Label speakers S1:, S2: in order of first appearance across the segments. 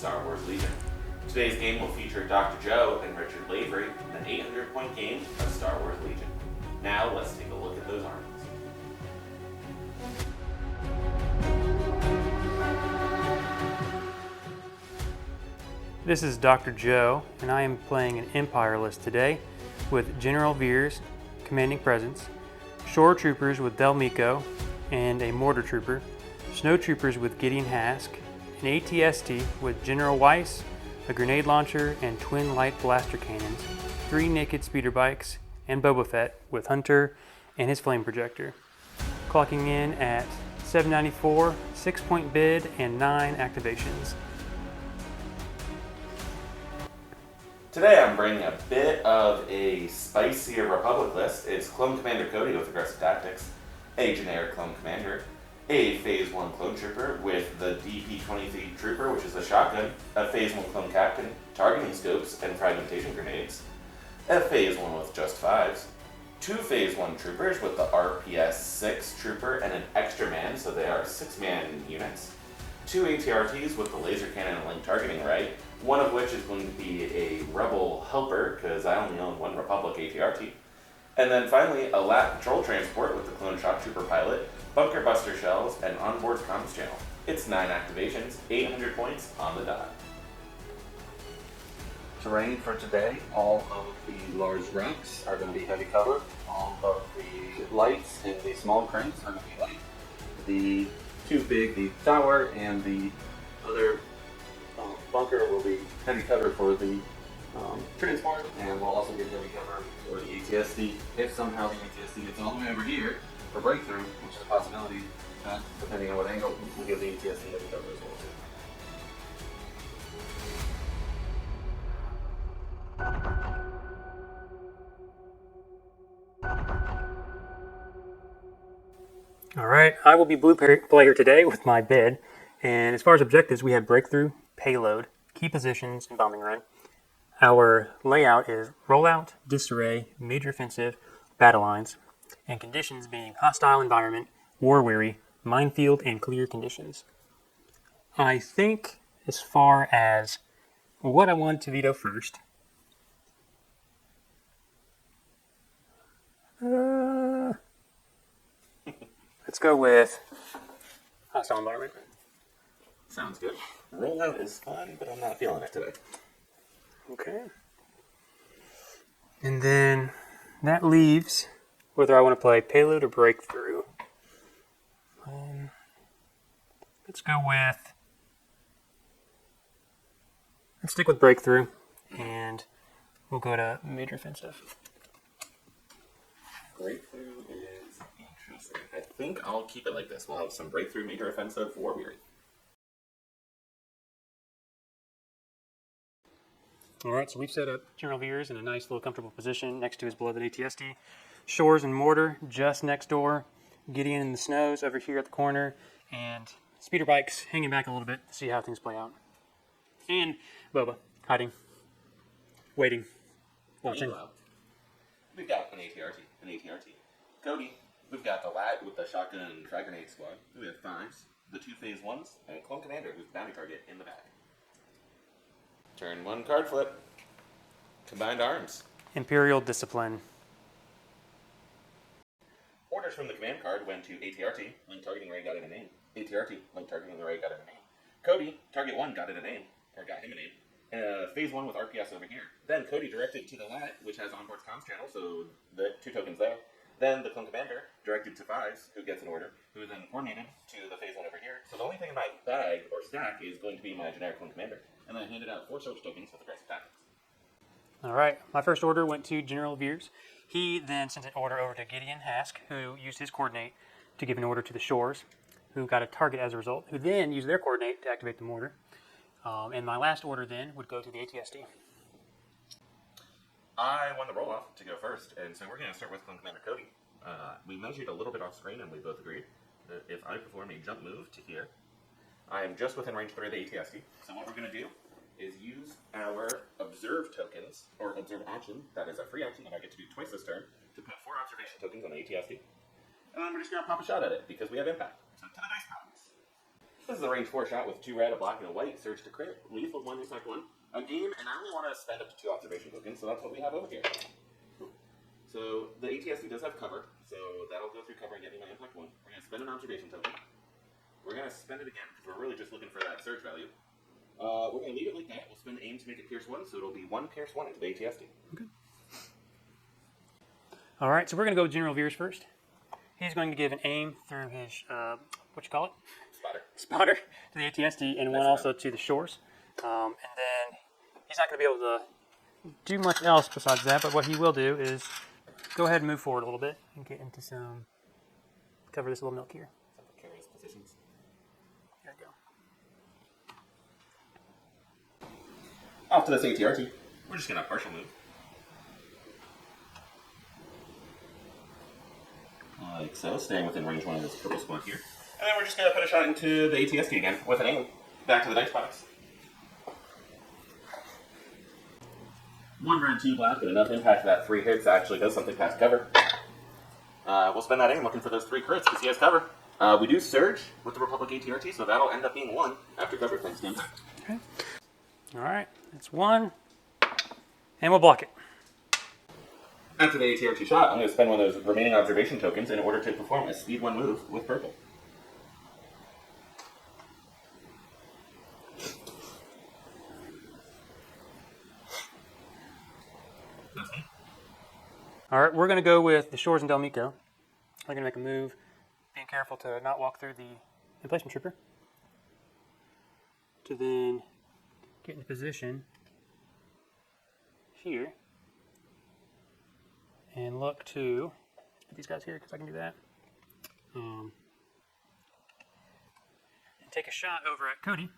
S1: Star Wars Legion. Today's game will feature Dr. Joe and Richard Lavery in an 800-point game of Star Wars Legion. Now let's take a look at those armies.
S2: This is Dr. Joe, and I am playing an Empire list today with General Veers, commanding presence, Shore Troopers with Del Mico and a Mortar Trooper, Snow Troopers with Gideon Hask, an ATST with General Weiss, a grenade launcher and twin light blaster cannons, 3 naked speeder bikes, and Boba Fett with Hunter and his flame projector. Clocking in at 794, 6-point bid, and 9 activations.
S1: Today I'm bringing a bit of a spicier Republic list. It's Clone Commander Cody with aggressive tactics, a generic Clone Commander, a Phase 1 Clone Trooper with the DP-23 Trooper, which is a shotgun, a Phase 1 Clone Captain, targeting scopes and fragmentation grenades, a Phase 1 with just 5s, 2 Phase 1 Troopers with the RPS-6 Trooper and an extra man, so they are 6-man units, 2 ATRTs with the laser cannon and link targeting right, one of which is going to be a Rebel helper, because I only own 1 Republic ATRT. And then finally, a LAT patrol transport with the Clone Shock Trooper pilot, bunker buster shells, and onboard comms channel. It's 9 activations, 800 points on the dot.
S3: Terrain for today, all of the large rocks are going to be heavy cover. All of the lights and the small cranes are going to be light. The two big, the tower and the other bunker will be heavy cover for the transport, and we'll also get heavy cover for the ATSD. If somehow the ATSD gets all the way over here for breakthrough, which is a possibility, depending on what angle, we'll give the ATSD heavy cover as well.
S2: Alright, I will be blue player today with my bid, and as far as objectives, we have breakthrough, payload, key positions, and bombing run. Our layout is rollout, disarray, major offensive, battle lines, and conditions being hostile environment, war weary, minefield, and clear conditions. I think as far as what I want to veto first, let's go with hostile environment.
S1: Sounds good. Rollout is fun, but I'm not feeling it today.
S2: Okay. And then that leaves whether I want to play payload or breakthrough. Let's stick with breakthrough, and we'll go to major offensive.
S1: Breakthrough is interesting. I think I'll keep it like this. We'll have some breakthrough, major offensive, war weary.
S2: Alright, so we've set up General Veers in a nice little comfortable position next to his beloved ATSD. Shores and Mortar just next door. Gideon in the snows over here at the corner. And speeder bikes hanging back a little bit to see how things play out. And Boba hiding, waiting, watching.
S1: We've got an ATRT. Cody, we've got the LAT with the shotgun and frag grenade squad. We have 5s, the 2 Phase 1s, and a Clone Commander who's bounty target in the back. Turn 1 card flip. Combined arms.
S2: Imperial Discipline.
S1: Orders from the command card went to ATRT, link targeting ray got it a name. ATRT, link targeting the ray got it a name. Cody, target 1 got it a name, or got him a name. Phase 1 with RPS over here. Then Cody directed to the LAT, which has onboard comms channel, so the 2 tokens there. Then the Clone Commander directed to 5s, who gets an order, who is then coordinated to the Phase 1 over here. So the only thing in my bag or stack is going to be my generic Clone Commander. And then I handed out 4 search tokens with aggressive tactics.
S2: Alright, my first order went to General Veers. He then sent an order over to Gideon Hask, who used his coordinate to give an order to the Shores, who got a target as a result, who then used their coordinate to activate the mortar. And my last order then would go to the ATSD.
S1: I won the roll-off to go first, and so we're going to start with Clone Commander Cody. We measured a little bit off screen, and we both agreed that if I perform a jump move to here, I am just within range 3 of the ATSD. So what we're going to do is use our observe tokens, or observe action, that is a free action that I get to do twice this turn, to put 4 observation tokens on the ATSD. And then we're just going to pop a shot at it, because we have impact. So to the dice piles. This is a range 4 shot with 2 red, a black, and a white. Surge to crit. Lethal 1, impact 1. An aim, and I only want to spend up to 2 observation tokens, so that's what we have over here. So the ATST does have cover, so that'll go through cover and get me my impact 1. We're going to spend an observation token. We're going to spend it again, because we're really just looking for that surge value. We're going to leave it like that. We'll spend aim to make it pierce 1, so it'll be 1 pierce 1 into the ATST.
S2: Okay. All right, so we're going to go with General Veers first. He's going to give an aim through his, what you call it? Spotter to the ATST, and one also to the shores. And then he's not going to be able to do much else besides that, but what he will do is go ahead and move forward a little bit and get into some, cover this little milk here.
S1: Some precarious positions.
S2: There we go.
S1: Off to this ATRT. We're just going to partial move. Like so, staying within range 1 of this purple squad here. And then we're just going to put a shot into the ATST again with an aim. Back to the dice box. 1 red, 2 black, and enough impact that 3 hits actually does something past cover. We'll spend that aim looking for those 3 crits because he has cover. We do surge with the Republic ATRT, so that'll end up being 1 after cover thanks to impact.
S2: Okay. All right, that's 1, and we'll block it.
S1: After the ATRT shot, I'm going to spend one of those remaining observation tokens in order to perform a speed 1 move with purple.
S2: All right, we're going to go with the shores and Delmico. We're going to make a move, being careful to not walk through the emplacement trooper. To then get into position here. And look to get these guys here because I can do that. And take a shot over at Cody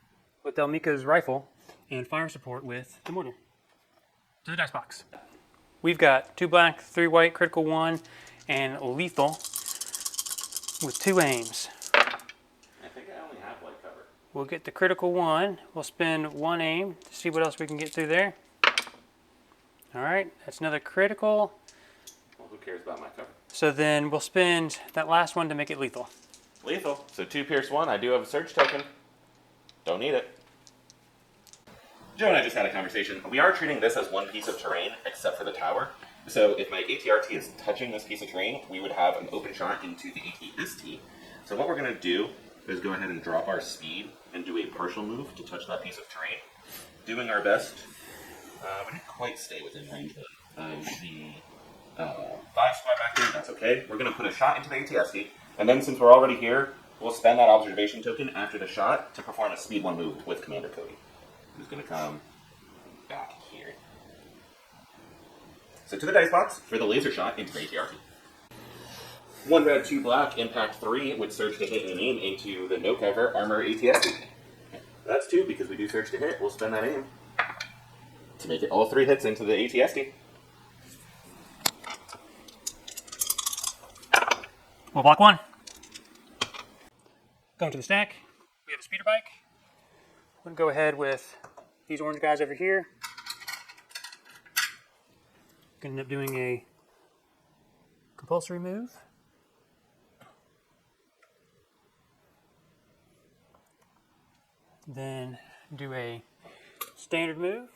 S2: with Delmico's rifle and fire support with the mortar. To the dice box. We've got 2 black, 3 white, critical 1, and lethal with 2 aims.
S1: I think I only have white cover.
S2: We'll get the critical 1. We'll spend 1 aim to see what else we can get through there. All right, that's another critical.
S1: Well, who cares about my cover?
S2: So then we'll spend that last one to make it lethal.
S1: Lethal. So 2 pierce 1. I do have a surge token. Don't need it. Joe and I just had a conversation. We are treating this as 1 piece of terrain, except for the tower. So if my ATRT is touching this piece of terrain, we would have an open shot into the ATST. So what we're going to do is go ahead and drop our speed and do a partial move to touch that piece of terrain. Doing our best. We didn't quite stay within range of the 5 squad back there. That's okay. We're going to put a shot into the ATST. And then since we're already here, we'll spend that observation token after the shot to perform a speed 1 move with Commander Cody. Who's going to come back here. So to the dice box for the laser shot into the ATRT. 1 red, 2 black, impact 3 with surge to hit and aim into the no cover armor ATST. That's 2 because we do surge to hit. We'll spend that aim to make it all 3 hits into the ATST.
S2: We'll block 1. Going to the stack. We have a speeder bike. I'm going to go ahead with these orange guys over here. Going to end up doing a compulsory move. Then do a standard move.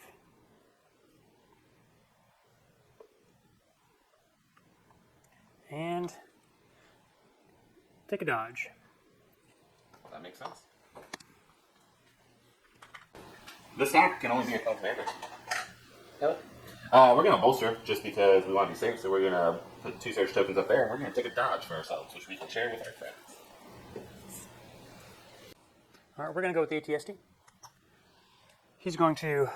S2: And take a dodge.
S1: That makes sense. The stack can only be a clone commander. We're going to bolster just because we want to be safe, so we're going to put 2 surge tokens up there, and we're going to take a dodge for ourselves, which we can share with our friends.
S2: All right, we're going to go with the ATST. He's going to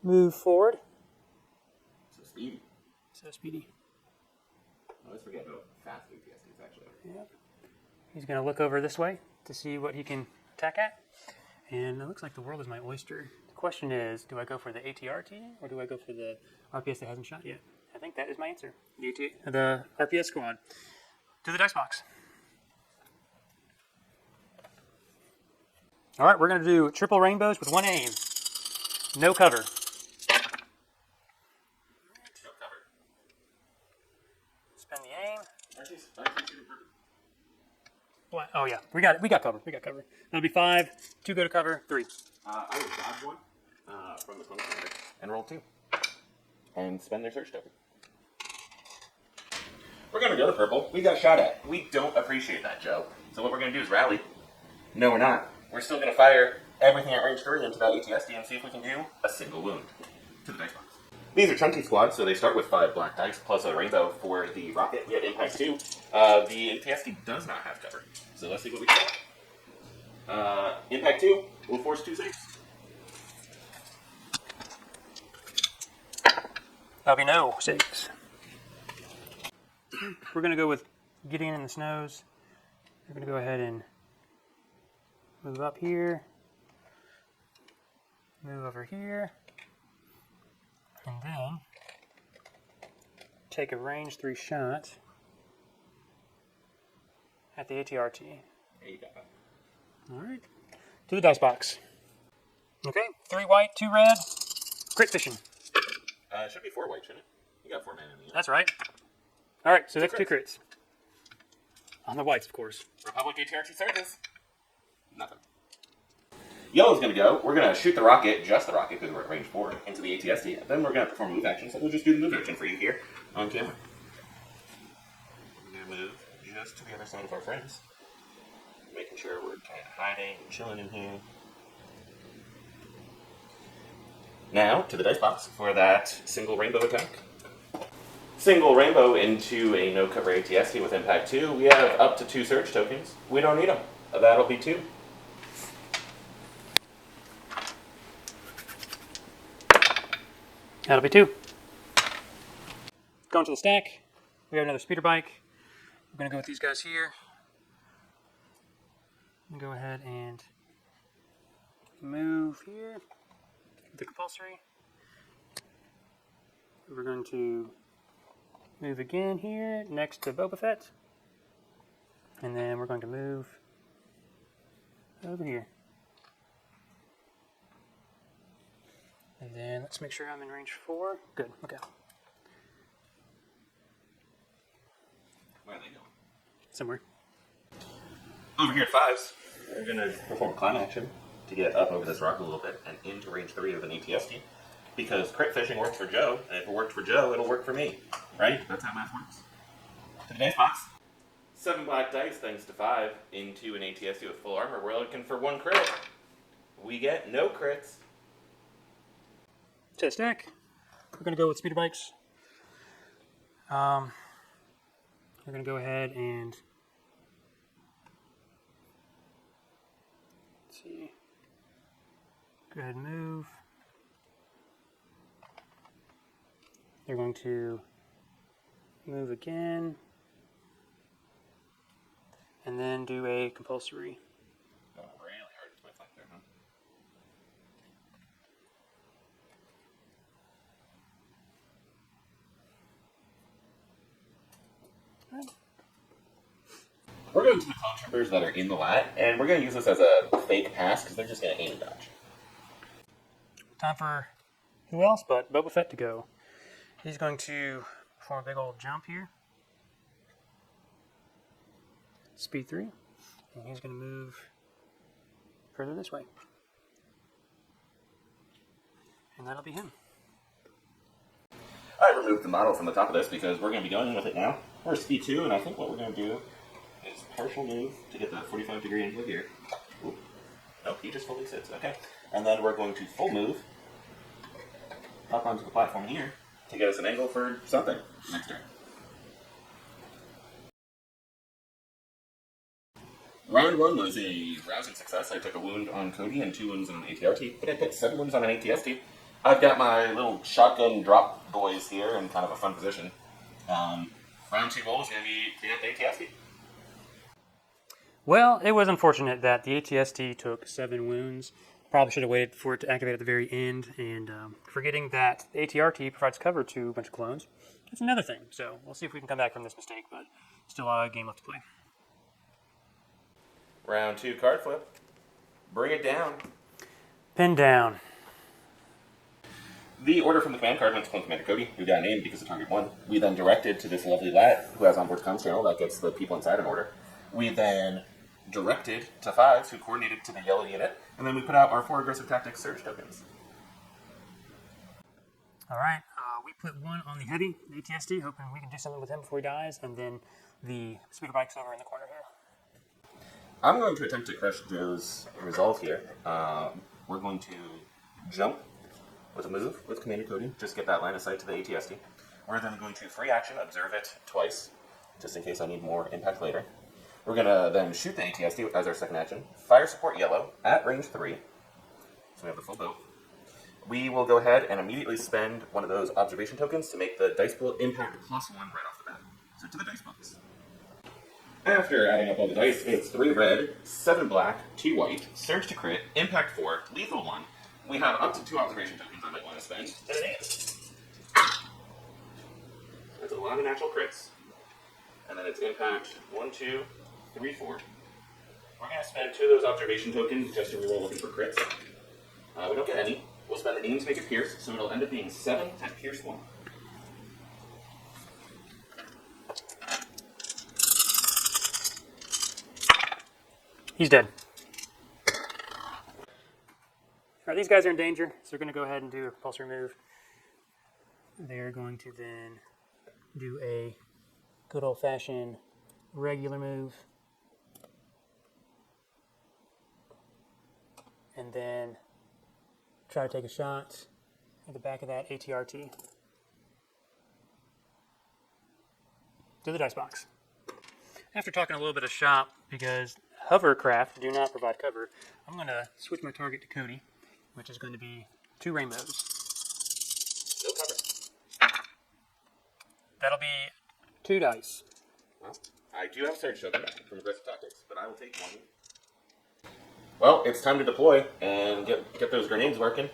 S2: move forward.
S1: So speedy.
S2: So speedy.
S1: I always forget how fast ATST is actually.
S2: Yep. He's going to look over this way to see what he can attack at. And it looks like the world is my oyster. The question is, do I go for the ATRT or do I go for the RPS that hasn't shot yet? I think that is my answer. The RPS squad. To the dice box. All right, we're going to do triple rainbows with 1 aim. No cover.
S1: No cover.
S2: Spend the aim. Oh yeah, we got it. We got cover. We got cover. That'll be 5. 2 go to cover. 3.
S1: I would dodge one from the clone commander and roll 2. And spend their search token. We're going to go to purple. We got shot at. We don't appreciate that, Joe. So what we're going to do is rally. No, we're not. We're still going to fire everything at range 3 into that ATSD and see if we can do a single wound to the dice box. These are chunky squads, so they start with 5 black dice plus a rainbow for the rocket. We have impact 2. The ATSD does not have cover. So let's see what we get. Impact 2 will force 2 saves.
S2: That'll be no 6. We're going to go with Gideon in the snows. We're going to go ahead and move up here. Move over here. And then take a range 3 shot at the ATRT.
S1: There you go.
S2: Alright. To the dice box. Okay, 3 white, 2 red. Crit fishing.
S1: It should be 4 white, shouldn't it? You got 4 mana in the end.
S2: That's right. Alright, so that's 2 crits. On the whites, of course.
S1: Republic ATRT surges. Nothing. Yellow's going to go. We're going to shoot the rocket, just the rocket, because we're at range 4, into the ATSD. Then we're going to perform a move action, so we'll just do the move action for you here on camera. We're going to move just to the other side of our friends. Making sure we're kind of hiding and chilling in here. Now, to the dice box for that single rainbow attack. Single rainbow into a no-cover ATSD with impact 2. We have up to 2 surge tokens. We don't need them. That'll be 2.
S2: That'll be 2. Going to the stack. We have another speeder bike. We're going to go with these guys here. I'm going to go ahead and move here. The compulsory. We're going to move again here next to Boba Fett. And then we're going to move over here. And then let's make sure I'm in range 4. Good, okay.
S1: Where are they going?
S2: Somewhere.
S1: Over here at 5s, we're going to perform climb action to get up over this rock a little bit and into range 3 of an ATSD. Because crit fishing works for Joe, and if it worked for Joe, it'll work for me. Right? That's how math works. To the dice box. 7 black dice, thanks to 5, into an ATSD with full armor. We're looking for 1 crit. We get no crits.
S2: To the stack. We're going to go with speeder bikes. We're going to go ahead and let's see. Go ahead and move. They're going to move again. And then do a compulsory.
S1: Oh, really hard to play flank there, huh?
S2: Right.
S1: We're going to the clone troopers that are in the lat, and we're going to use this as a fake pass because they're just going to aim and dodge.
S2: Time for who else but Boba Fett to go. He's going to perform a big old jump here. Speed 3. And he's going to move further this way. And that'll be him.
S1: I removed the model from the top of this because we're going to be going with it now. We're speed 2, and I think what we're going to do is partial move to get that 45-degree angle here. Ooh. Nope, he just fully sits. Okay. And then we're going to full move up onto the platform here to get us an angle for something next turn. Round 1 was a rousing success. I took a wound on Cody and 2 wounds on ATRT, but I put 7 wounds on an ATSD. I've got my little shotgun drop boys here in kind of a fun position. Round 2 goal is going to be clean up the ATSD.
S2: Well, it was unfortunate that the ATST took 7 wounds. Probably should have waited for it to activate at the very end, and forgetting that the ATRT provides cover to a bunch of clones. That's another thing, so we'll see if we can come back from this mistake, but still a game left to play.
S1: Round 2 card flip. Bring it down.
S2: Pin down.
S1: The order from the command card went to Clone Commander Cody, who got named because of target 1. We then directed to this lovely lat who has onboard comms channel that gets the people inside in order. We then directed to 5s who coordinated to the yellow unit, and then we put out our 4 aggressive tactics surge tokens.
S2: All right, we put one on the heavy, the ATSD, hoping we can do something with him before he dies, and then the speeder bike's over in the corner here.
S1: I'm going to attempt to crush Joe's resolve here. We're going to jump with a move with Commander Cody, just get that line of sight to the ATSD. We're then going to free action, observe it twice, just in case I need more impact later. We're going to then shoot the ATSD as our second action, fire support yellow at range 3, so we have the full boat. We will go ahead and immediately spend one of those observation tokens to make the dice pool impact +1 right off the bat. So to the dice box. After adding up all the dice, it's 3 red, 7 black, 2 white, surge to crit, impact 4, lethal 1. We have up to 2 observation tokens I might want to spend, and an 8. That's a lot of natural crits. And then it's impact 1, 2, 3, 4. We're going to spend 2 of those observation tokens just to reroll looking for crits. We don't get any. We'll spend the aim to make it pierce, so it'll end up being 7 at pierce 1.
S2: He's dead. All right, these guys are in danger, so we're going to go ahead and do a compulsory move. They're going to then do a good old-fashioned regular move. And then try to take a shot at the back of that ATRT. To the dice box. After talking a little bit of shop, because hovercraft do not provide cover, I'm going to switch my target to Cody, which is going to be 2 rainbows.
S1: No cover.
S2: That'll be 2 dice.
S1: Well, I do have a surge token from aggressive tactics, but I will take 1. Well, it's time to deploy and get those grenades working.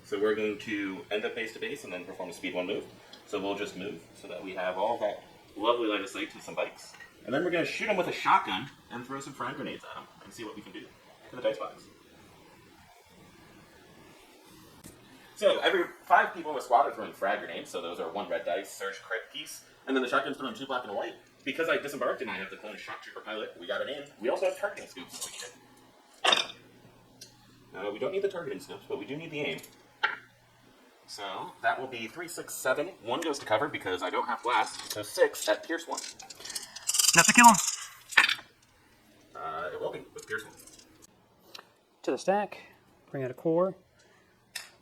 S1: So we're going to end up base to base and then perform a speed 1 move. So we'll just move so that we have all that lovely line of sight to some bikes. And then we're going to shoot them with a shotgun and throw some frag grenades at them and see what we can do to the dice box. So every 5 people in the squad are throwing frag grenades, so those are 1 red dice, surge, crit, piece. And then the shotgun's throwing 2 black and a white. Because I disembarked and I have the clone shock trooper pilot, we got it in. We also have targeting scoops if we need it. We don't need the targeting scoops, but we do need the aim. So that will be 3, 6, 7. 1 goes to cover because I don't have blast, so 6 at pierce 1.
S2: Enough to kill him.
S1: It will be with pierce 1.
S2: To the stack, bring out a core.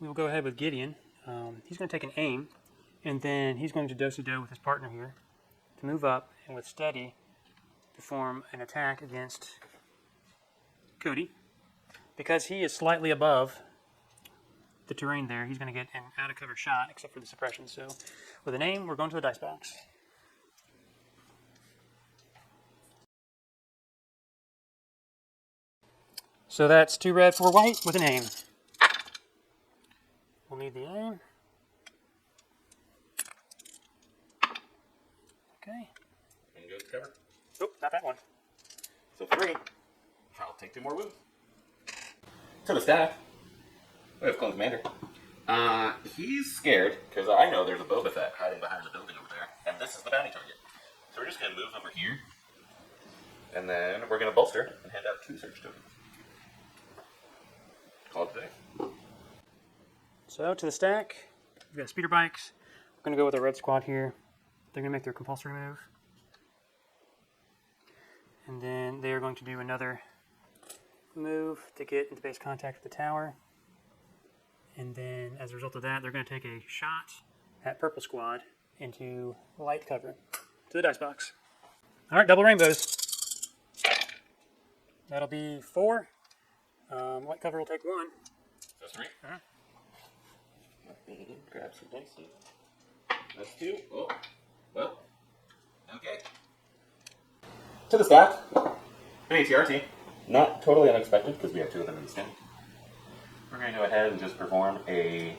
S2: We will go ahead with Gideon. He's going to take an aim, and then he's going to do-si-do with his partner here to move up and with steady perform an attack against Cody. Because he is slightly above the terrain there, he's going to get an out-of-cover shot, except for the suppression. So with an aim, we're going to the dice box. So that's 2 red, 4 white with an aim. We'll need the aim. Okay.
S1: And goes to cover.
S2: Oh, not that one.
S1: So 3. I'll take 2 more wounds. To the staff, we have Clone Commander. He's scared, because I know there's a Boba Fett hiding behind the building over there, and this is the bounty target. So we're just going to move over here, and then we're going to bolster and hand out 2 search tokens. Call it today.
S2: So to the stack, we've got speeder bikes. We're going to go with our red squad here. They're going to make their compulsory move. And then they are going to do another move to get into base contact with the tower. And then as a result of that, they're going to take a shot at purple squad into light cover to the dice box. All right, double rainbows. That'll be 4. Light cover will take 1.
S1: That's 3. Let me grab some dice here. That's 2. Oh, well, okay. To the stack, an ATRT. Not totally unexpected, because we have 2 of them in the stand. We're going to go ahead and just perform a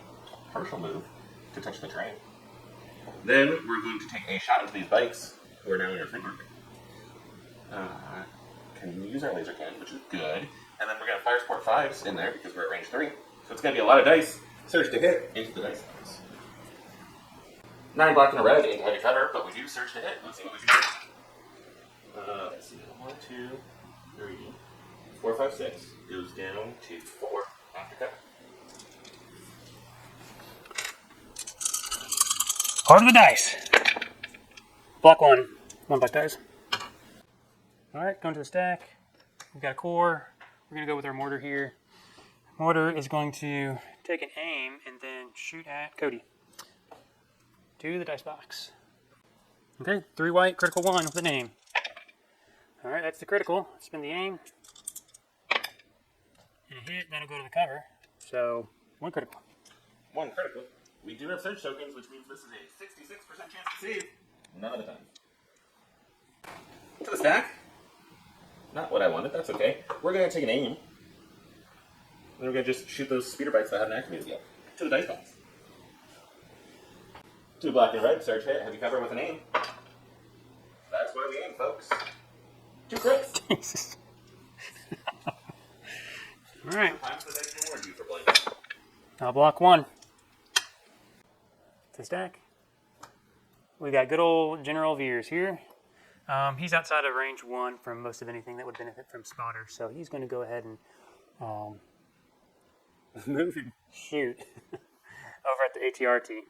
S1: partial move to touch the terrain. Then we're going to take a shot at these bikes, who are now in our framework. Can use our laser cannon, which is good. And then we're going to fire support 5s in there, because we're at range 3. So it's going to be a lot of dice. Surge to hit into the dice box. 9 black and a red into heavy cover, but we do surge to hit. Let's see what we can do. Let's see. 1, 2, 3. 4, 5, 6 goes down to 4 after cover.
S2: Heart of the dice. Block 1. 1 black dice. Alright, going to the stack. We've got a core. We're going to go with our mortar here. Mortar is going to take an aim and then shoot at Cody. To the dice box. Okay, 3 white, critical 1 with an aim. Alright, that's the critical. Spin the aim. And a hit, that'll go to the cover. So, 1 critical.
S1: 1 critical. We do have surge tokens, which means this is a 66% chance to save. None of the time. To the stack. Not what I wanted, that's okay. We're going to take an aim. And then we're going to just shoot those speeder bites that haven't activated yet. To the dice box. 2 black and red, surge hit, heavy cover with an aim. That's why we aim, folks. 2 crits.
S2: Alright.
S1: Sometimes the dice reward you for playing.
S2: I'll block 1. To stack. We got good old General Veers here. He's outside of range 1 from most of anything that would benefit from spotter, so he's going to go ahead and move and shoot over at the ATRT.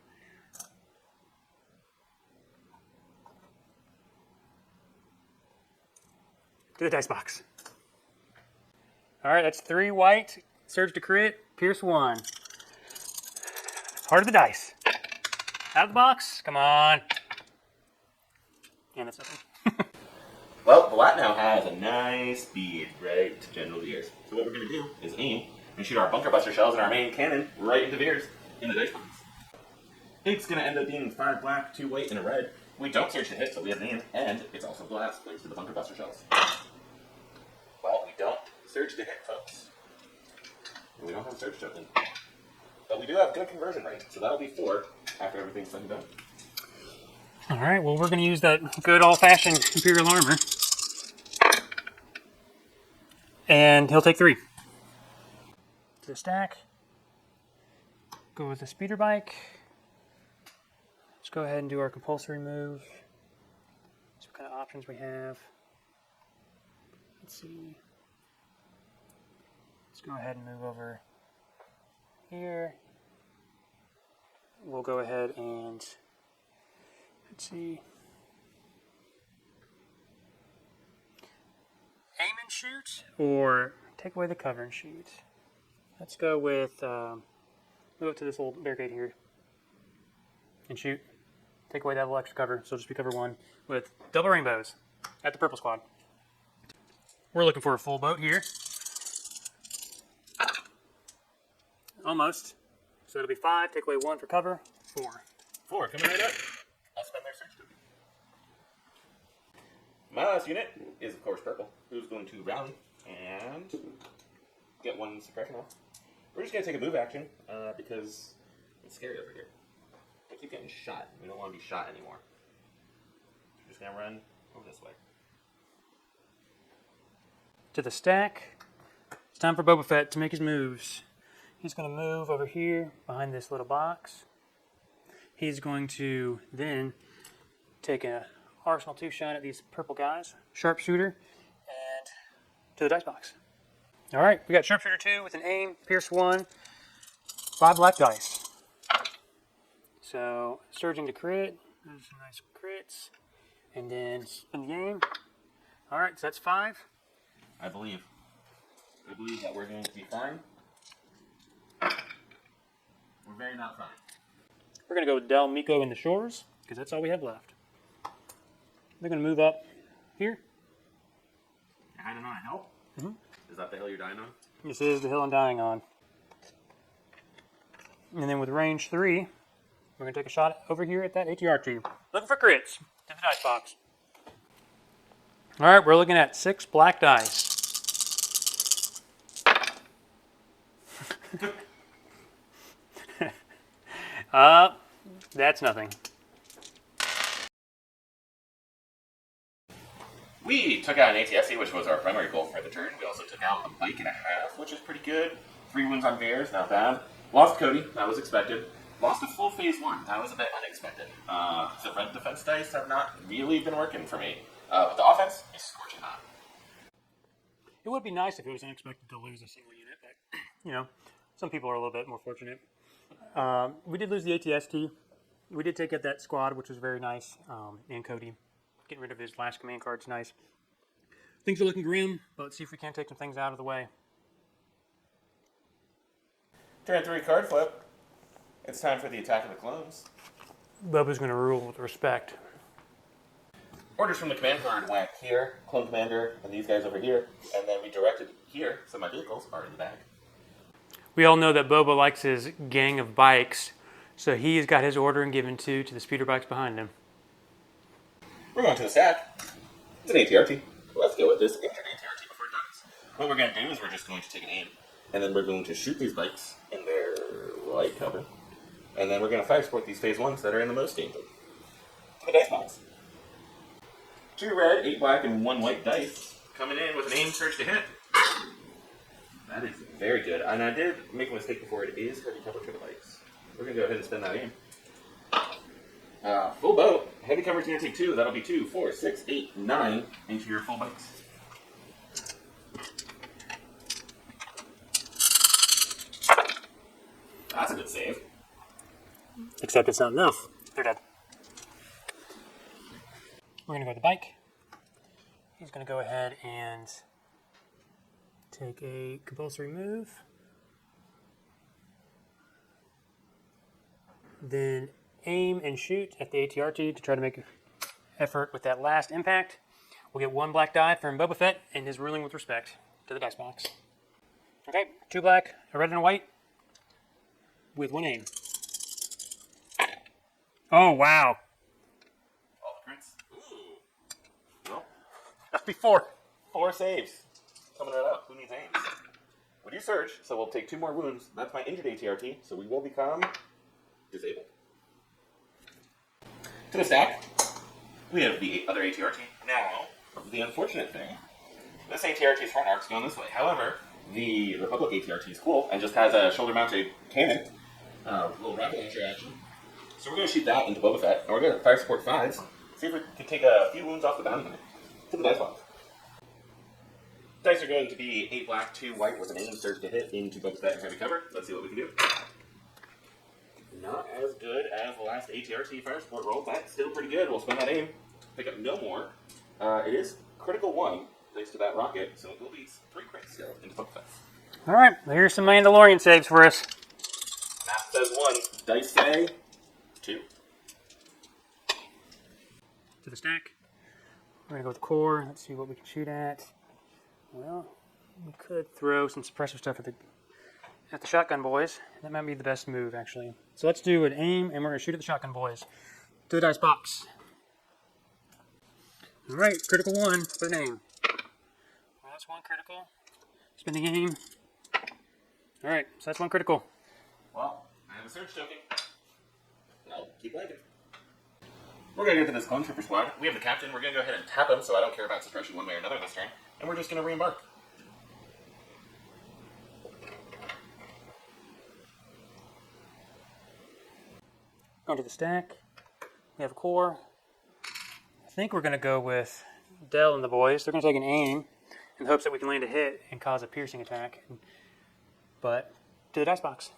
S2: To the dice box. Alright, that's 3 white. Surge to crit. Pierce 1. Heart of the dice. Out of the box. Come on. And that's nothing.
S1: Well, Black now has a nice bead right to General Veers. So what we're going to do is aim and shoot our bunker buster shells and our main cannon right into Veers in the dice box. It's going to end up being 5 black, 2 white, and a red. We don't search to hit, so we have an aim, and it's also glass thanks to the bunker buster shells. Well, we don't search to hit, folks. We don't have a search token. But we do have good conversion rate, so that'll be 4 after everything's done and done.
S2: Alright, well, we're going to use that good old-fashioned Imperial armor. And he'll take 3. To the stack. Go with the speeder bike. Let's go ahead and do our compulsory move. See what kind of options we have. Let's see. Let's go ahead and move over here. We'll go ahead and, let's see. Aim and shoot, or take away the cover and shoot. Let's go with, move up to this little barricade here and shoot. Take away that little extra cover, so it'll just be cover 1 with double rainbows at the purple squad. We're looking for a full boat here. Almost. So it'll be 5, take away 1 for cover, 4.
S1: 4 coming right up. I'll spend their search token. My last unit is, of course, purple, who's going to rally and get 1 suppression off. We're just going to take a move action because it's scary over here. We keep getting shot. We don't want to be shot anymore. We're just going to run over this way.
S2: To the stack. It's time for Boba Fett to make his moves. He's going to move over here behind this little box. He's going to then take a Arsenal 2 shot at these purple guys. Sharpshooter and to the dice box. Alright, we got Sharpshooter 2 with an aim, Pierce 1, 5 black dice. So, surging to crit. There's some nice crits. And then spin the aim. Alright, so that's 5.
S1: I believe that we're going to be fine. We're very not fine.
S2: We're going to go with Del Miko in the shores, because that's all we have left. They're going to move up here.
S1: Dying on a hill?
S2: Mm-hmm.
S1: Is that the hill you're dying on?
S2: This is the hill I'm dying on. And then with range 3, we're going to take a shot over here at that ATRT. Looking for crits. To the dice box. Alright, we're looking at 6 black dice. That's nothing.
S1: We took out an ATSC, which was our primary goal for the turn. We also took out a bike and a half, which is pretty good. 3 wounds on Veers, not bad. Lost Cody, that was expected. Lost a full phase 1, that was a bit unexpected. The red defense dice have not really been working for me. But the offense is scorching hot.
S2: It would be nice if it was unexpected to lose a single unit, but you know, some people are a little bit more fortunate. We did lose the ATST. We did take out that squad, which was very nice. And Cody, getting rid of his last command card's nice. Things are looking grim, but let's see if we can't take some things out of the way.
S1: Turn 3 card flip. It's time for the attack of the clones.
S2: Bubba's going to rule with respect.
S1: Orders from the command card went here, clone commander, and these guys over here, and then we directed here, so my vehicles are in the back.
S2: We all know that Boba likes his gang of bikes, so he's got his ordering given to the speeder bikes behind him.
S1: We're going to the stack. It's an ATRT. Let's go with this injured ATRT before it dies. What we're going to do is we're just going to take an aim, and then we're going to shoot these bikes in their right cover, and then we're going to fire support these phase 1s that are in the most danger. The dice box. 2 red, 8 black, and 1 white dice coming in with an aim surge to hit. That is very good. And I did make a mistake before. It is heavy cover for the bikes. We're going to go ahead and spin that aim. Full boat. Heavy cover is going to take 2. That'll be 2, 4, 6, 8, 9 into your full bikes. That's a good save.
S2: Except it's not enough. They're dead. We're going to go with the bike. He's going to go ahead and take a compulsory move. Then aim and shoot at the ATRT to try to make an effort with that last impact. We'll get 1 black die from Boba Fett and his ruling with respect to the dice box. Okay, 2 black, a red and a white with 1 aim. Oh, wow.
S1: All the prints. Ooh. Well,
S2: That'll be 4.
S1: 4 saves. Coming right up. Who needs aims? We do surge, so we'll take 2 more wounds. That's my injured ATRT, so we will become disabled. To the stack, we have the other ATRT. Now, the unfortunate thing, this ATRT's front arc's going this way. However, the Republic ATRT is cool and just has a shoulder-mounted cannon, little rocket launcher action. So we're going to shoot that into Boba Fett, and we're going to fire support 5s, see if we can take a few wounds off the bounty hunter. To the dice box. Dice are going to be 8 black, 2 white with an aim surge to hit into Boba Fett and heavy cover. Let's see what we can do. Not as good as the last ATRT fire support roll, but still pretty good. We'll spend that aim, pick up no more. It is critical 1 thanks to that rocket, so it will be 3 crits still into Boba Fett.
S2: All right, well, here's some Mandalorian saves for us.
S1: Math says 1, dice say 2.
S2: To the stack. We're going to go with core. Let's see what we can shoot at. Well, we could throw some suppressor stuff at the shotgun boys. That might be the best move, actually. So let's do an aim, and we're going to shoot at the shotgun boys. To the dice box. All right, critical 1 for an aim. Well, that's 1 critical. Spending aim. All right, so that's 1 critical.
S1: Well, I have a surge token. No, keep landing. We're going to get to this clone trooper squad. We have the captain. We're going to go ahead and tap him, so I don't care about suppression one way or another this turn. And we're just going to re-embark.
S2: Onto the stack. We have a core. I think we're going to go with Dell and the boys. They're going to take an aim in the hopes that we can land a hit and cause a piercing attack. But to the dice box.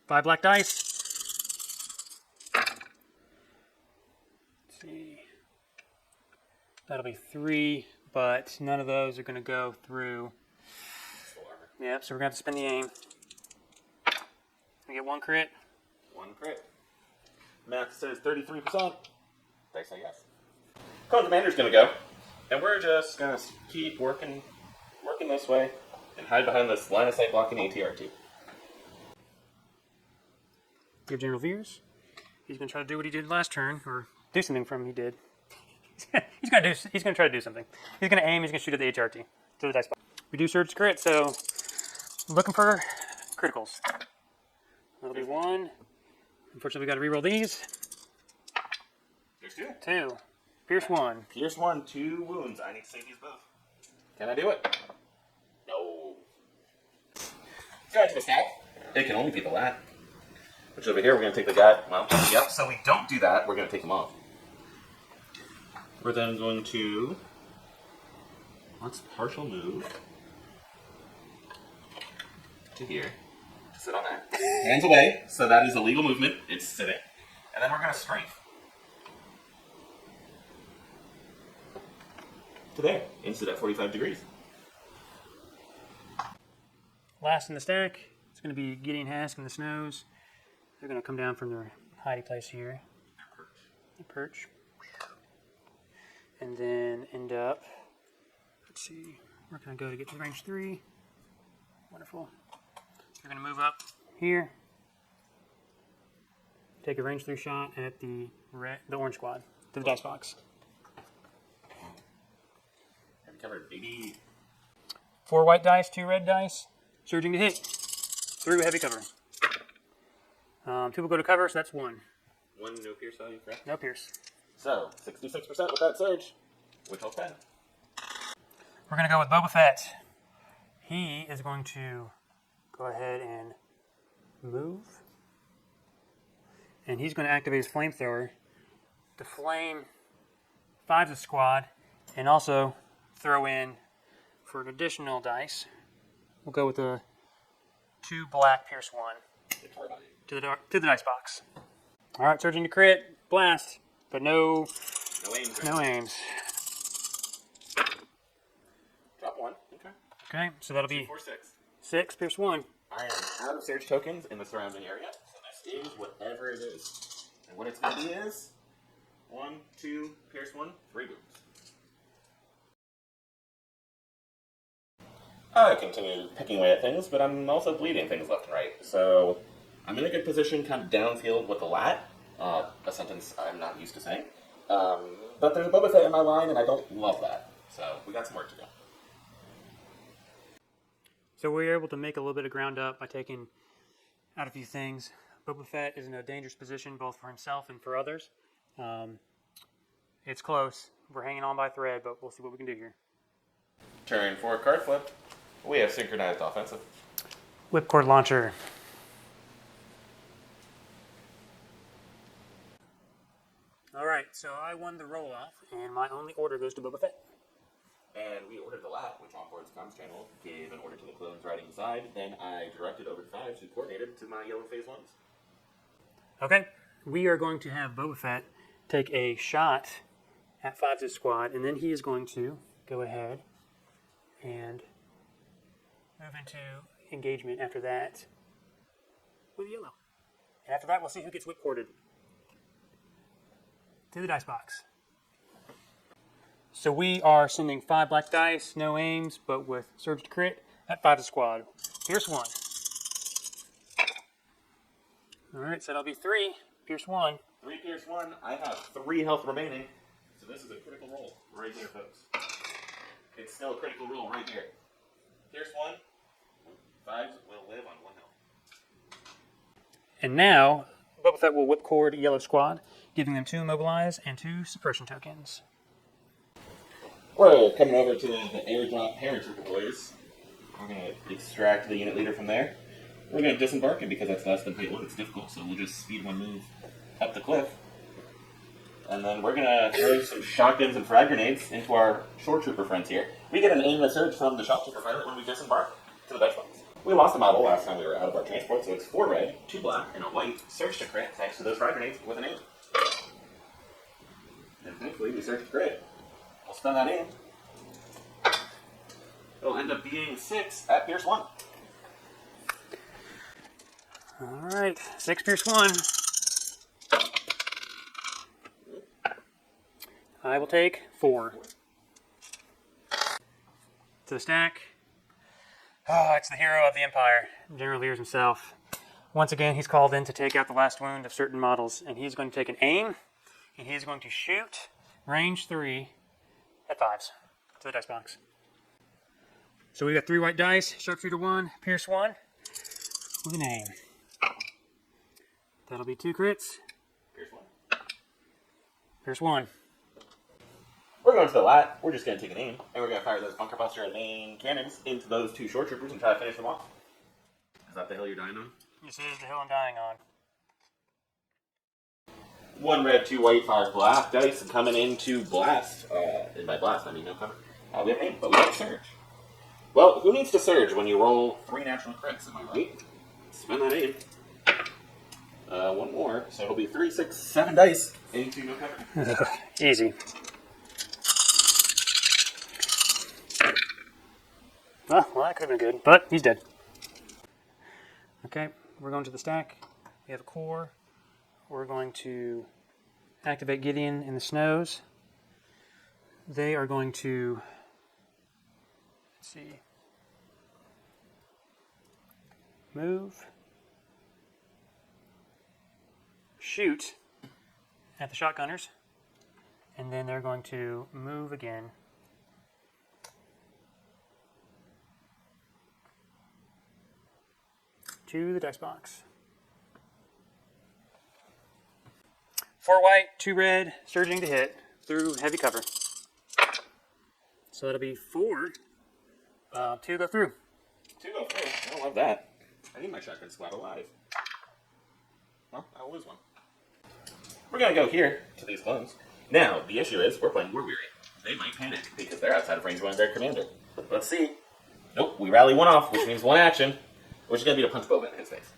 S2: 5 black dice. See. That'll be 3, but none of those are going to go through. Yep, so we're going to have to spend the aim. We get 1 crit.
S1: 1 crit. Math says 33%. They say yes. Clone Commander's going to go. And we're just going to keep working this way and hide behind this line of sight blocking ATRT.
S2: You have General Veers. He's going to try to do what he did last turn, or do something from he did. He's going to try to do something. He's going to aim. He's going to shoot at the HRT. To the dice box. We do surge crit, so looking for criticals. That'll be 1. Unfortunately, we got to reroll these.
S1: There's 2.
S2: 2. Pierce 1.
S1: Pierce 1, 2 wounds. I need to save these both. Can I do it? No. Go to the stack. It can only be the lat. Which over here, we're going to take the guy. Well, yep. So we don't do that. We're going to take him off. We're then going to. Let's partial move. to here. Sit on that. Hands away. So that is a legal movement. It's sitting. And then we're going to strafe. To there. Instead at 45 degrees.
S2: Last in the stack, it's going to be Gideon Hask and the Snows. They're going to come down from their hiding place here. The perch. And then end up, let's see, where can I go to get to range 3? Wonderful. You're going to move up here. Take a range 3 shot at the orange squad, to the dice box.
S1: Have you covered, baby?
S2: 4 white dice, 2 red dice. Surging to hit. Through heavy cover. 2 will go to cover, so that's 1.
S1: 1 no pierce value, correct?
S2: No pierce.
S1: So, 66% with that surge. Which holds 10.
S2: We're going to go with Boba Fett. He is going to go ahead and move. And he's going to activate his flamethrower to flame 5's squad and also throw in for an additional dice. We'll go with a 2 black pierce 1 to the dice box. All right, surging to crit, blast, but no aims. No aims.
S1: Drop 1. Okay.
S2: Okay, so that'll be
S1: 4, 6.
S2: 6 pierce 1.
S1: I am out of surge tokens in the surrounding area, so this is whatever it is. And what it's going to be is 1, 2, pierce 1, 3 booms. I continue picking away at things, but I'm also bleeding things left and right. So I'm in a good position kind of downfield with the lat, a sentence I'm not used to saying. But there's a Boba Fett in my line, and I don't love that. So we got some work to do.
S2: So we were able to make a little bit of ground up by taking out a few things. Boba Fett is in a dangerous position both for himself and for others. It's close. We're hanging on by a thread, but we'll see what we can do here.
S1: Turn 4 card flip. We have synchronized offensive.
S2: Whipcord launcher. All right, so I won the roll-off, and my only order goes to Boba Fett.
S1: And we ordered the lat, which on board's comms channel gave an order to the clones riding inside. Then I directed over to 5 who coordinated to my yellow phase 1s.
S2: Okay, we are going to have Boba Fett take a shot at 5's squad, and then he is going to go ahead and move into engagement after that with yellow. And after that, we'll see who gets whipcorded to the dice box. So we are sending 5 black dice, no aims, but with surge to crit at 5's squad. Pierce 1. All right, so that'll be 3. Pierce 1.
S1: 3 pierce 1. I have 3 health remaining. So this is a critical roll right here, folks. It's still a critical roll right here. Pierce 1. 5s will live on 1 health.
S2: And now, Boba Fett will whipcord yellow squad, giving them 2 immobilize and 2 suppression tokens.
S1: We're coming over to the airdrop paratrooper boys. We're going to extract the unit leader from there. We're going to disembark it because that's less than height 1. It's difficult, so we'll just speed 1 move up the cliff. And then we're going to throw some shotguns and frag grenades into our shore trooper friends here. We get an aimless surge from the shock trooper pilot when we disembark to the dice box. We lost a model last time we were out of our transport, so it's 4 red, 2 black, and a white. Surge to crit thanks to those frag grenades with an aim. And thankfully we surge to crit. We'll stun that in. It'll end up being 6 at Pierce 1.
S2: Alright, 6 Pierce 1. I will take 4. To the stack. Oh, it's the hero of the Empire, General Veers himself. Once again, he's called in to take out the last wound of certain models, and he's going to take an aim, and he's going to shoot range 3 at 5s to the dice box. So we got 3 white dice, sharpshooter 1, pierce 1, with an aim. That'll be 2 crits.
S1: Pierce 1.
S2: Pierce 1.
S1: We're going to the lat. We're just going to take an aim, and we're going to fire those bunker buster and main cannons into those 2 shore troopers and try to finish them off. Is that the hill you're dying on?
S2: This is the hill I'm dying on.
S1: 1 red, 2 white, 5 black dice, and coming into blast. And by blast, I mean no cover. We have aim, but we have surge. Well, who needs to surge when you roll 3 natural crits, am I right? Spend that aim. One more, so it'll be 3, 6, 7 dice into no cover.
S2: Easy. Oh, well, that could have been good, but he's dead. Okay, we're going to the stack. We have a core. We're going to activate Gideon and the Snows. They are going to, let's see, move, shoot at the shotgunners, and then they're going to move again. To the dice box. 4 white, 2 red, surging to hit through heavy cover. So that'll be 4 to go through.
S1: 2 go through. I love that. I need my shotgun squad alive. Well, I'll lose one. We're gonna go here to these clones. Now, the issue is we're playing War Weary. They might panic because they're outside of range of one of their commander. Let's see. Nope, we rally 1 off, which means 1 action, which is gonna be to punch Boba in his face.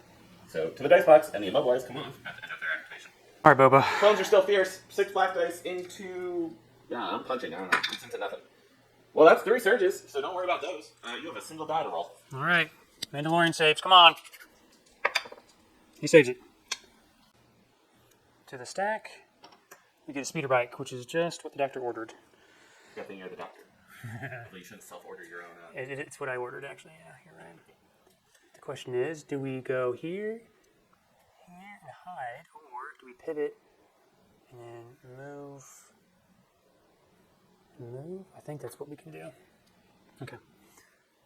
S1: So to the dice box, and the immobilized come off at the end of their activation.
S2: All right, Boba.
S1: Clones are still fierce. 6 black dice into. Yeah, I'm punching. I don't know. It's into nothing. Well, that's 3 surges, so don't worry about those. You have a single die to roll.
S2: All right. Mandalorian saves. Come on. He saves it. To the stack. You get a speeder bike, which is just what the doctor ordered.
S1: Good thing you're the doctor. Well, you shouldn't self-order your own.
S2: It's what I ordered, actually. Yeah, you're right. The question is, do we go here, and hide, or do we pivot and then move? Move? I think that's what we can do. Okay.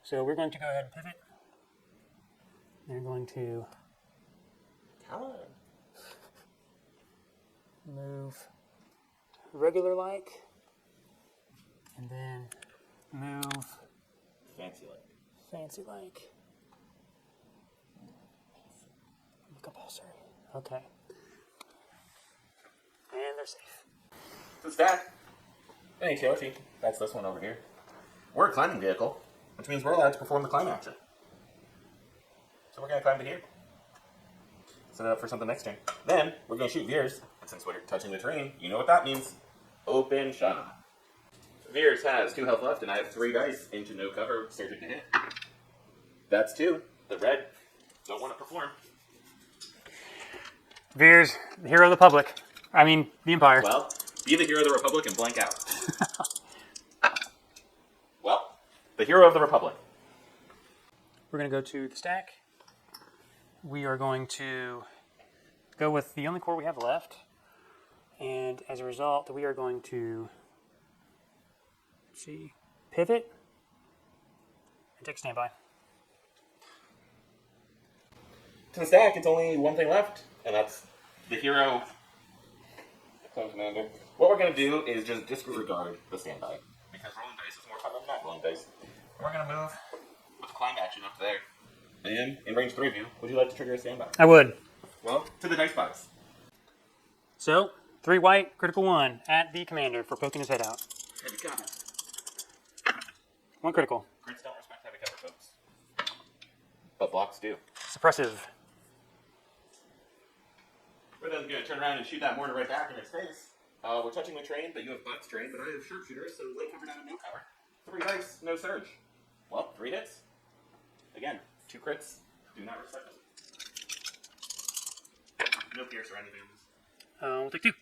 S2: So we're going to go ahead and pivot. They're going to move regular like, and then move fancy like. Compulsory. Okay. And they're safe.
S1: To the stack. Hey, Kyoshi. That's this one over here. We're a climbing vehicle, which means we're allowed to perform the climb action. So we're going to climb to here. Set it up for something next turn. Then, we're going to shoot Veers. And since we're touching the terrain, you know what that means. Open shot. Veers has 2 health left, and I have 3 dice into no cover, surging to hit. That's 2. The red don't want to perform.
S2: Veers, the hero of the public. I mean, the Empire.
S1: Well, be the hero of the Republic and blank out. Well, the hero of the Republic.
S2: We're going to go to the stack. We are going to go with the only core we have left. And as a result, we are going to, let's see, pivot and take standby.
S1: To the stack, it's only 1 thing left, and that's the hero, the clone commander. What we're going to do is just disregard the standby, because rolling dice is more fun than not rolling dice. We're going to move with the climb action up there. And in range 3 of you, would you like to trigger a standby?
S2: I would.
S1: Well, to the dice box.
S2: So, 3 white, critical 1 at the commander for poking his head out.
S1: Heavy cover.
S2: 1 critical.
S1: Crits don't respect heavy cover, folks. But blocks do.
S2: Suppressive.
S1: We're then going to turn around and shoot that mortar right back in its face. We're touching the train, but you have butts train, but I have sharpshooters, so late cover down to no cover. 3 dice, no surge. Well, 3 hits. Again, 2 crits. Do not respect them. No pierce or anything.
S2: We'll take 2.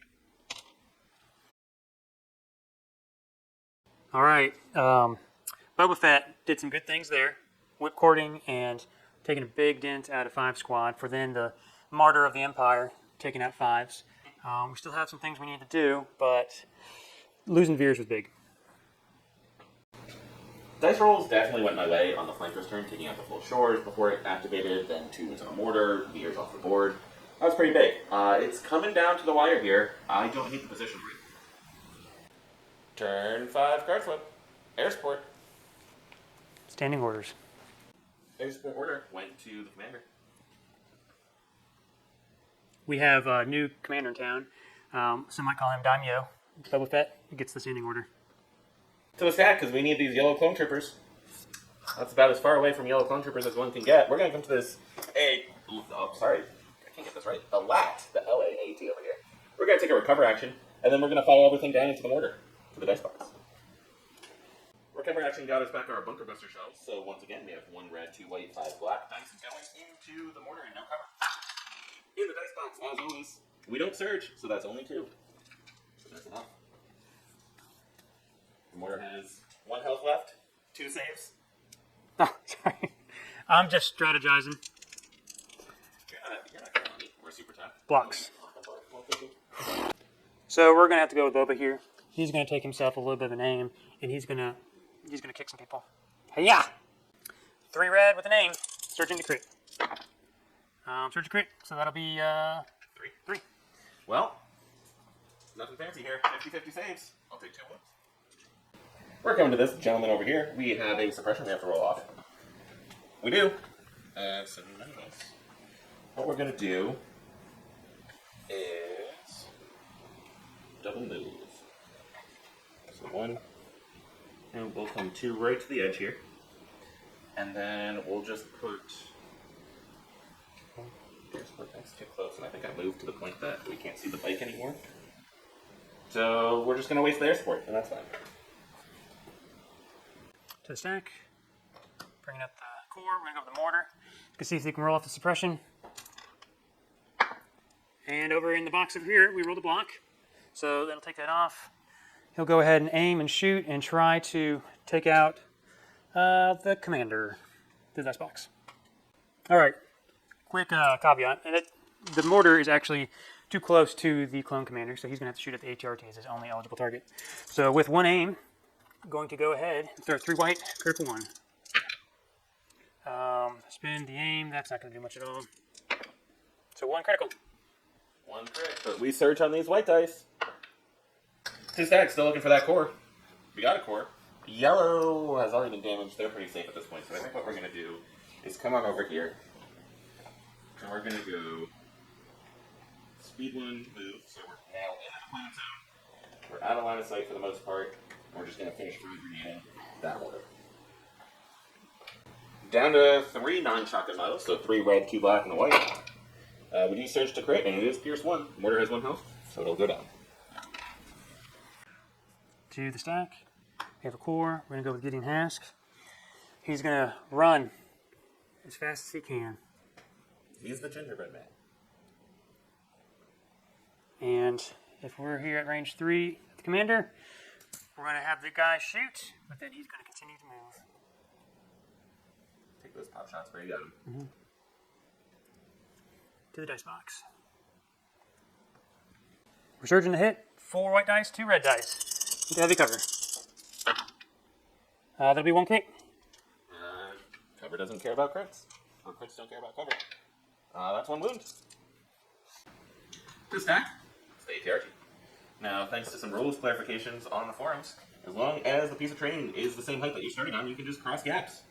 S2: All right. Boba Fett did some good things there. Whipcording and taking a big dent out of 5 squad for then the Martyr of the Empire taking out 5s. We still have some things we need to do, but losing Veers was big.
S1: Dice rolls definitely went my way on the flanker's turn, taking out the full shores before it activated, then 2 into a mortar, Veers off the board. That was pretty big. It's coming down to the wire here. I don't hate the position we're in. Turn 5 card flip. Air support.
S2: Standing orders.
S1: Air support order went to the commander.
S2: We have a new commander in town. Some might call him Daimyo. Boba Fett gets the standing order.
S1: To the stack, because we need these yellow clone troopers. That's about as far away from yellow clone troopers as one can get. We're going to come to this sorry. I can't get this right. The LAT, the L-A-A-T over here. We're going to take a recover action, and then we're going to follow everything down into the mortar, to the dice box. Recover action got us back our bunker buster shells, so once again, we have 1 red, 2 white, 5 black dice going into the mortar and no cover. In the dice box, as always, we don't surge, so that's only 2. So that's enough. The mortar has 1 health left, 2 saves.
S2: Oh, sorry. I'm just strategizing.
S1: You're not going to me. We're super tough.
S2: Blocks. So we're gonna have to go with Boba here. He's gonna take himself a little bit of an aim, and he's gonna kick some people. Hey-ya! 3 red with an aim. Searching to crit. Search to crit. So that'll be 3.
S1: Well, nothing fancy here. 50-50 saves. I'll take 2 1. We're coming to this gentleman over here. We have a suppression we have to roll off. We do. So none of this. What we're going to do is double move. So 1, and we'll come 2 right to the edge here. And then we'll just put... That's too close, and I think I moved to the point that we can't see the bike anymore. So we're just going to waste the air support, and that's fine.
S2: To the stack. Bringing up the core. We're going to go with the mortar. You can see if you can roll off the suppression. And over in the box over here, we roll the block. So that'll take that off. He'll go ahead and aim and shoot and try to take out the commander through this box. All right. Quick caveat. The mortar is actually too close to the clone commander, so he's going to have to shoot at the ATRT as his only eligible target. So with 1 aim, I'm going to go ahead and throw 3 white, critical 1. Spin the aim. That's not going to do much at all. So 1 critical.
S1: 1 crit. But we search on these white dice. 2 stacks, still looking for that core. We got a core. Yellow has already been damaged. They're pretty safe at this point. So I think what we're going to do is come on over here. And we're going to go speed 1, move. So we're now in the deployment zone. We're out of line of sight for the most part. We're just going to finish grenading that mortar. Down to 3 non-shotgun models. So 3 red, 2 black, and a white. We do surge to crit, and it is Pierce 1. The mortar has 1 health, so it'll go down.
S2: To the stack. We have a core. We're going to go with Gideon Hask. He's going to run as fast as he can.
S1: He's the gingerbread man.
S2: And if we're here at range 3 at the commander, we're going to have the guy shoot, but then he's going to continue to move.
S1: Take those pop shots where you got him.
S2: Mm-hmm. To the dice box. We're surging to hit. 4 white dice, 2 red dice. With heavy cover. That'll be 1 kick.
S1: Cover doesn't care about crits. Or crits don't care about cover. That's 1 wound. To stack. It's the ATRT. Now, thanks to some rules clarifications on the forums, as long as the piece of terrain is the same height that you're starting on, you can just cross gaps.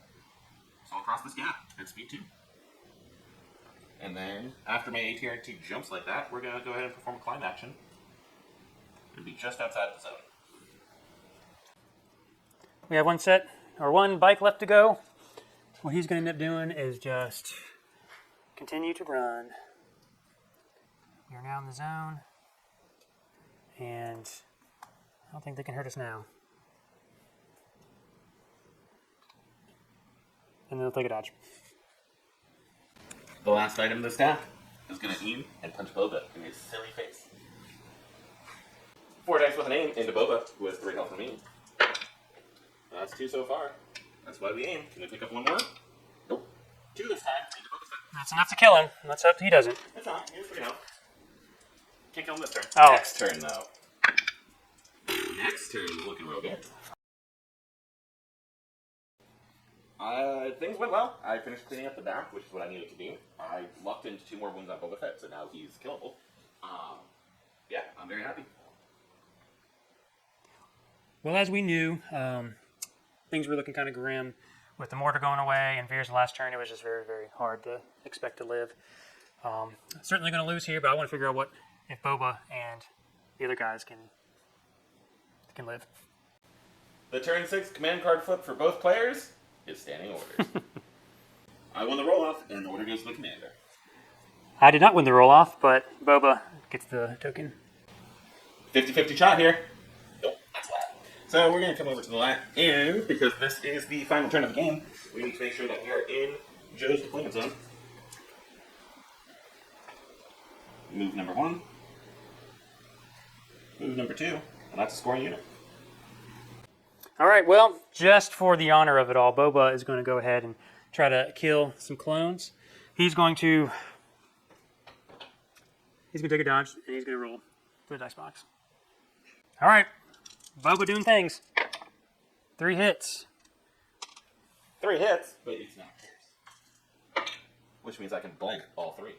S1: So I'll cross this gap at speed 2. And then, after my ATRT jumps like that, we're going to go ahead and perform a climb action. It'll be just outside the zone.
S2: We have 1 bike left to go. What he's going to end up doing is just continue to run. We are now in the zone. And I don't think they can hurt us now. And they'll take a dodge.
S1: The last item in the stack is going to aim and punch Boba in his silly face. 4 dice with an aim into Boba, who has 3 health from me. That's 2 so far. That's why we aim. Can I pick up 1 more? Nope. 2 this time. Into Boba's face.
S2: That's enough to kill him. Let's hope he doesn't.
S1: It's not. He has 3 health. Can't kill him this turn.
S2: Oh.
S1: Next turn, though. Next turn is looking real good. Things went well. I finished cleaning up the back, which is what I needed to do. I lucked into 2 more wounds on Boba Fett, so now he's killable. Yeah, I'm very happy.
S2: Well, as we knew, things were looking kind of grim. With the mortar going away and Veers' last turn, it was just very, very hard to expect to live. Certainly going to lose here, but I want to figure out if Boba and the other guys can live.
S1: The turn 6 command card flip for both players is standing orders. I won the roll-off, and the order goes to the commander.
S2: I did not win the roll-off, but Boba gets the token.
S1: 50-50 shot here. Nope, that's flat. So we're going to come over to the lat, and because this is the final turn of the game, we need to make sure that we are in Joe's deployment zone. Move number 1. Move number 2, and that's a scoring unit.
S2: All right, well, just for the honor of it all, Boba is going to go ahead and try to kill some clones. He's going to take a dodge, and he's going to roll for the dice box. All right, Boba doing things. 3 hits.
S1: 3 hits, but it's not yours. Which means I can blank all 3.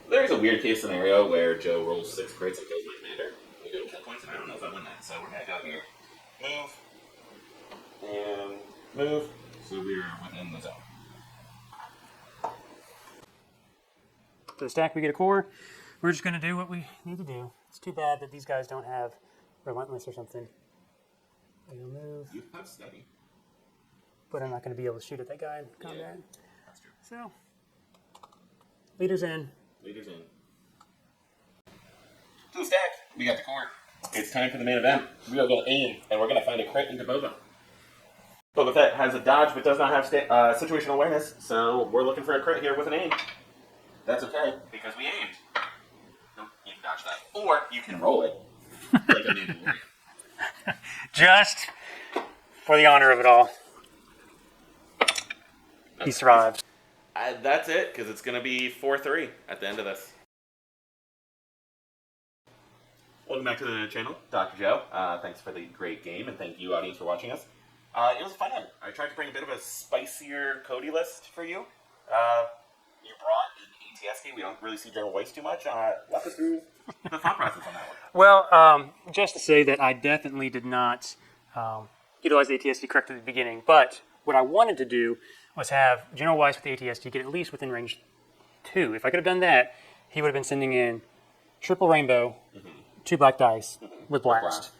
S1: There's a weird case scenario where Joe rolls 6 crits and kills my commander. We go to kill points, and I don't know if I win that, so we're going to go here. Move. And move. So we're within the zone.
S2: For the stack, we get a core. We're just going to do what we need to do. It's too bad that these guys don't have Relentless or something. We'll move.
S1: You have steady.
S2: But I'm not going to be able to shoot at that guy in combat.
S1: Yeah, that's true.
S2: So, leaders in.
S1: Leaders in. To the stack. We got the core. It's time for the main event. We are going to aim, and we're going to find a crit into Boba. Boba Fett has a dodge, but does not have situational awareness, so we're looking for a crit here with an aim. That's okay, because we aimed. Nope, you can dodge that. Or you can roll it, like a Mandalorian.
S2: Just for the honor of it all. He survives.
S1: That's it, because it's going to be 4-3 at the end of this. Welcome back to the channel, Dr. Joe. Thanks for the great game, and thank you, audience, for watching us. It was a fun one. I tried to bring a bit of a spicier Cody list for you. You brought an ATST. We don't really see General Veers too much. Walk us through the thought process on that one.
S2: Well, just to say that I definitely did not utilize the ATST correctly at the beginning, but what I wanted to do was have General Veers with the ATST get at least within range 2. If I could have done that, he would have been sending in triple rainbow, 2 black dice with blast.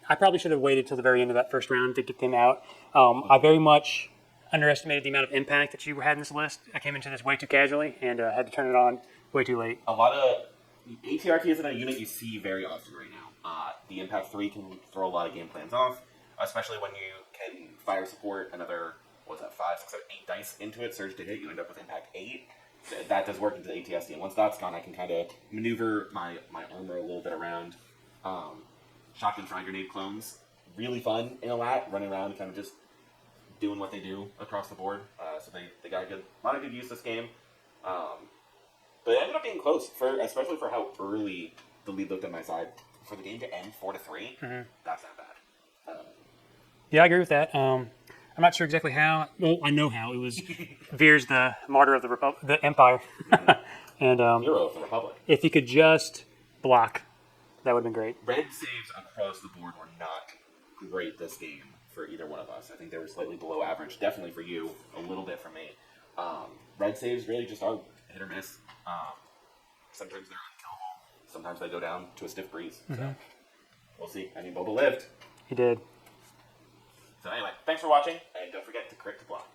S2: I probably should have waited till the very end of that first round to get them out. I very much underestimated the amount of impact that you had in this list. I came into this way too casually and had to turn it on way too late.
S1: A lot of ATRT isn't a unit you see very often right now. The Impact 3 can throw a lot of game plans off, especially when you can fire support another, 5, 6, 7, 8 dice into it, surge to hit, you end up with Impact 8. That does work into the ATST, and once that's gone, I can kind of maneuver my armor a little bit around. Shotgun frag grenade clones, really fun in a lat, running around kind of just doing what they do across the board. So they got a lot of good use this game. But it ended up being close, especially for how early the lead looked on my side. For the game to end 4-3, that's not bad.
S2: Yeah, I agree with that. I'm not sure exactly how. Well, I know how. It was Veers, the martyr of the Empire. And
S1: Hero of the Republic.
S2: if he could just block, that would have been great.
S1: Red saves across the board were not great this game for either one of us. I think they were slightly below average, definitely for you, a little bit for me. Red saves really just are hit or miss. Sometimes they're unkillable. Sometimes they go down to a stiff breeze. So we'll see. I mean, Boba lived.
S2: He did.
S1: So anyway, thanks for watching, and don't forget to crit to block.